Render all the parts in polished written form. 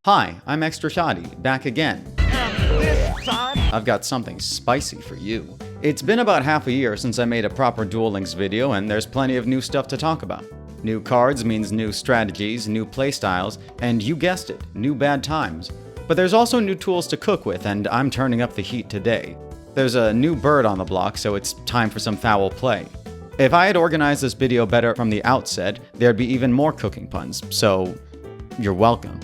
Hi, I'm Extra Shoddy, back again. This time, I've got something spicy for you. It's been about half a year since I made a proper Duel Links video, and there's plenty of new stuff to talk about. New cards means new strategies, new playstyles, and you guessed it, new bad times. But there's also new tools to cook with, and I'm turning up the heat today. There's a new bird on the block, so it's time for some foul play. If I had organized this video better from the outset, there'd be even more cooking puns, so you're welcome.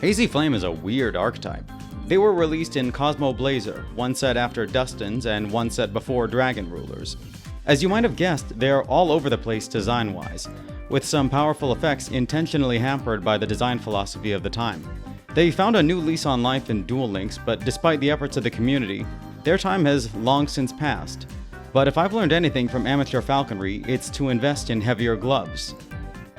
Hazy Flame is a weird archetype. They were released in Cosmo Blazer, one set after Dustin's and one set before Dragon Rulers. As you might have guessed, they're all over the place design-wise, with some powerful effects intentionally hampered by the design philosophy of the time. They found a new lease on life in Duel Links, but despite the efforts of the community, their time has long since passed. But if I've learned anything from amateur falconry, it's to invest in heavier gloves.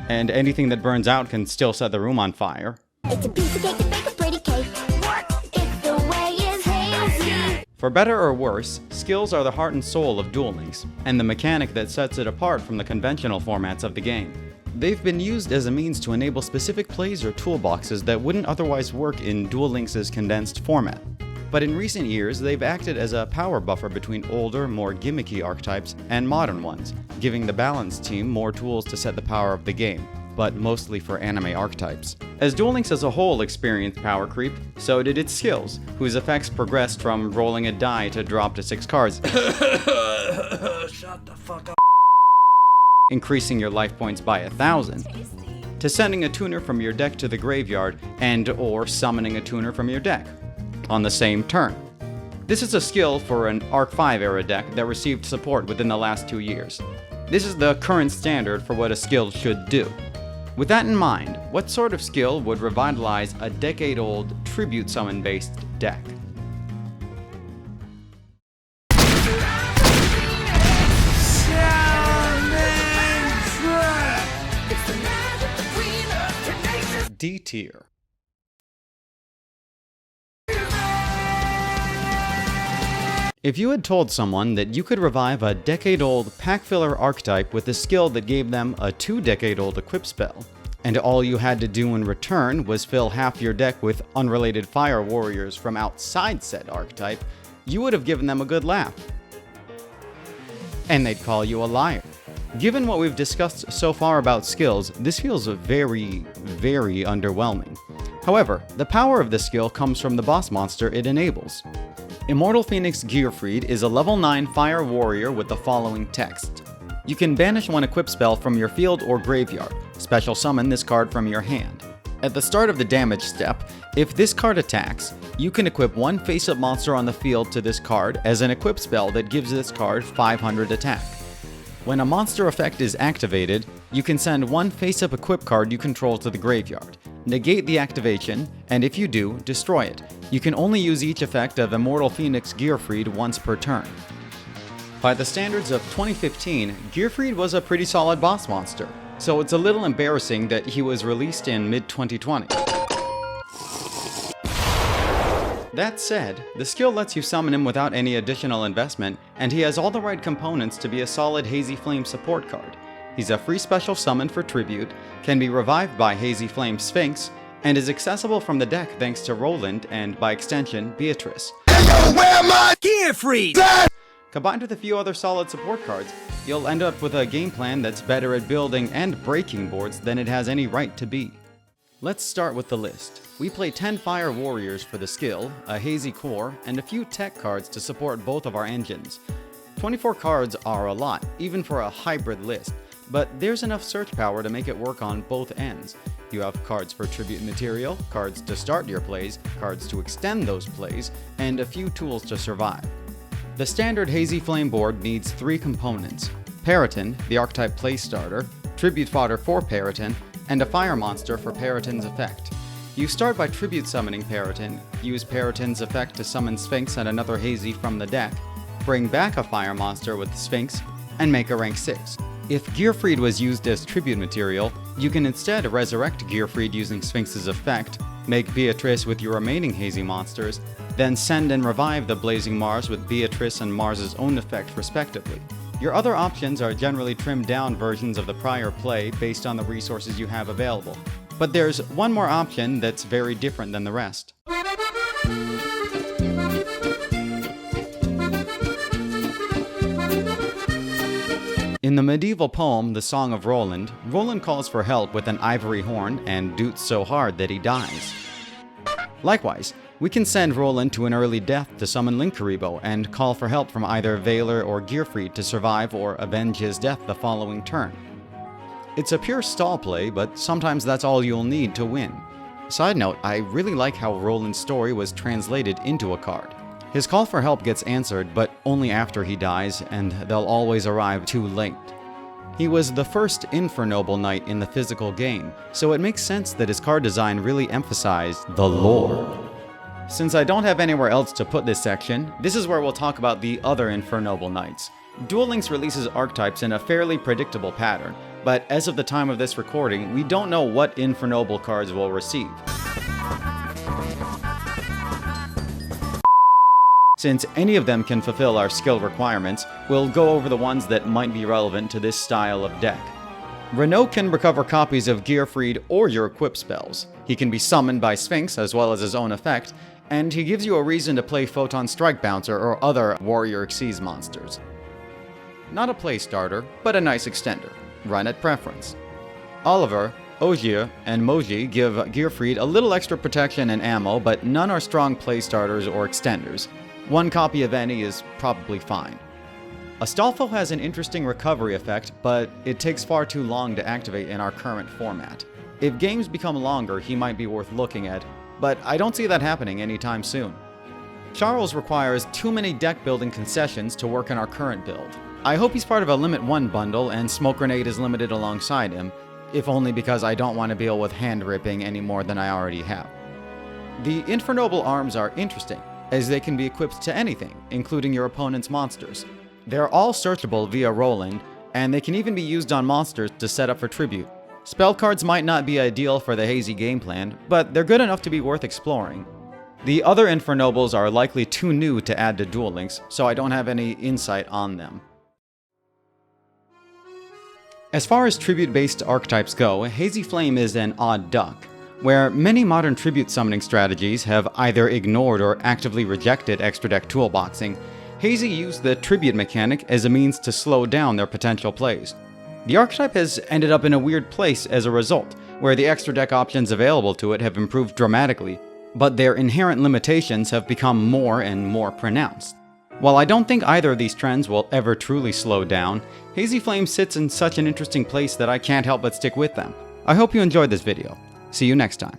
And anything that burns out can still set the room on fire. It's a piece of cake to bake a pretty cake. What? If the way is hazy. For better or worse, skills are the heart and soul of Duel Links, and the mechanic that sets it apart from the conventional formats of the game. They've been used as a means to enable specific plays or toolboxes that wouldn't otherwise work in Duel Links' condensed format. But in recent years, they've acted as a power buffer between older, more gimmicky archetypes and modern ones, giving the balance team more tools to set the power of the game, but mostly for anime archetypes. As Duel Links as a whole experienced power creep, so did its skills, whose effects progressed from rolling a die to drop to 6 cards, shut the fuck up. increasing your life points by 1,000, to sending a tuner from your deck to the graveyard and/or summoning a tuner from your deck on the same turn. This is a skill for an Arc 5 era deck that received support within the last 2 years. This is the current standard for what a skill should do. With that in mind, what sort of skill would revitalize a decade-old tribute summon-based deck? D tier. If you had told someone that you could revive a decade-old pack-filler archetype with a skill that gave them a 2-decade-old equip spell, and all you had to do in return was fill half your deck with unrelated fire warriors from outside said archetype, you would have given them a good laugh. And they'd call you a liar. Given what we've discussed so far about skills, this feels very, very underwhelming. However, the power of this skill comes from the boss monster it enables. Immortal Phoenix Gearfried is a level 9 fire warrior with the following text. You can banish one equip spell from your field or graveyard. Special summon this card from your hand. At the start of the damage step, if this card attacks, you can equip one face-up monster on the field to this card as an equip spell that gives this card 500 attack. When a monster effect is activated, you can send one face-up equip card you control to the graveyard. Negate the activation, and if you do, destroy it. You can only use each effect of Immortal Phoenix Gearfried once per turn. By the standards of 2015, Gearfried was a pretty solid boss monster, so it's a little embarrassing that he was released in mid-2020. That said, the skill lets you summon him without any additional investment, and he has all the right components to be a solid Hazy Flame support card. He's a free special summon for tribute, can be revived by Hazy Flame Sphinx, and is accessible from the deck thanks to Roland and, by extension, Beatrice. Where my Gearfried? Combined with a few other solid support cards, you'll end up with a game plan that's better at building and breaking boards than it has any right to be. Let's start with the list. We play 10 Fire Warriors for the skill, a Hazy Core, and a few tech cards to support both of our engines. 24 cards are a lot, even for a hybrid list, but there's enough search power to make it work on both ends. You have cards for tribute material, cards to start your plays, cards to extend those plays, and a few tools to survive. The standard Hazy Flame board needs 3 components: Periton, the archetype play starter, tribute fodder for Periton, and a fire monster for Periton's effect. You start by tribute summoning Periton, use Periton's effect to summon Sphinx and another Hazy from the deck, bring back a fire monster with Sphinx, and make a rank 6. If Gearfried was used as tribute material, you can instead resurrect Gearfried using Sphinx's effect, make Beatrice with your remaining Hazy monsters, then send and revive the Blazing Mars with Beatrice and Mars's own effect respectively. Your other options are generally trimmed down versions of the prior play based on the resources you have available. But there's one more option that's very different than the rest. In the medieval poem, The Song of Roland, Roland calls for help with an ivory horn and doots so hard that he dies. Likewise, we can send Roland to an early death to summon Linkuriboh and call for help from either Valor or Gearfried to survive or avenge his death the following turn. It's a pure stall play, but sometimes that's all you'll need to win. Side note, I really like how Roland's story was translated into a card. His call for help gets answered, but only after he dies, and they'll always arrive too late. He was the first Infernoble Knight in the physical game, so it makes sense that his card design really emphasized the lore. Since I don't have anywhere else to put this section, this is where we'll talk about the other Infernoble Knights. Duel Links releases archetypes in a fairly predictable pattern, but as of the time of this recording, we don't know what Infernoble cards we'll receive. Since any of them can fulfill our skill requirements, we'll go over the ones that might be relevant to this style of deck. Renault can recover copies of Gearfried or your equip spells. He can be summoned by Sphinx as well as his own effect, and he gives you a reason to play Photon Strike Bouncer or other Warrior Xyz monsters. Not a play starter, but a nice extender. Run at preference. Oliver, Ogier, and Moji give Gearfried a little extra protection and ammo, but none are strong play starters or extenders. One copy of any is probably fine. Astolfo has an interesting recovery effect, but it takes far too long to activate in our current format. If games become longer, he might be worth looking at, but I don't see that happening anytime soon. Charles requires too many deck building concessions to work in our current build. I hope he's part of a Limit 1 bundle and Smoke Grenade is limited alongside him, if only because I don't want to deal with hand ripping any more than I already have. The Infernoble arms are interesting, as they can be equipped to anything, including your opponent's monsters. They're all searchable via Roland, and they can even be used on monsters to set up for tribute. Spell cards might not be ideal for the Hazy game plan, but they're good enough to be worth exploring. The other Infernobles are likely too new to add to Duel Links, so I don't have any insight on them. As far as tribute-based archetypes go, Hazy Flame is an odd duck. Where many modern tribute summoning strategies have either ignored or actively rejected extra deck toolboxing, Hazy used the tribute mechanic as a means to slow down their potential plays. The archetype has ended up in a weird place as a result, where the extra deck options available to it have improved dramatically, but their inherent limitations have become more and more pronounced. While I don't think either of these trends will ever truly slow down, Hazy Flame sits in such an interesting place that I can't help but stick with them. I hope you enjoyed this video. See you next time.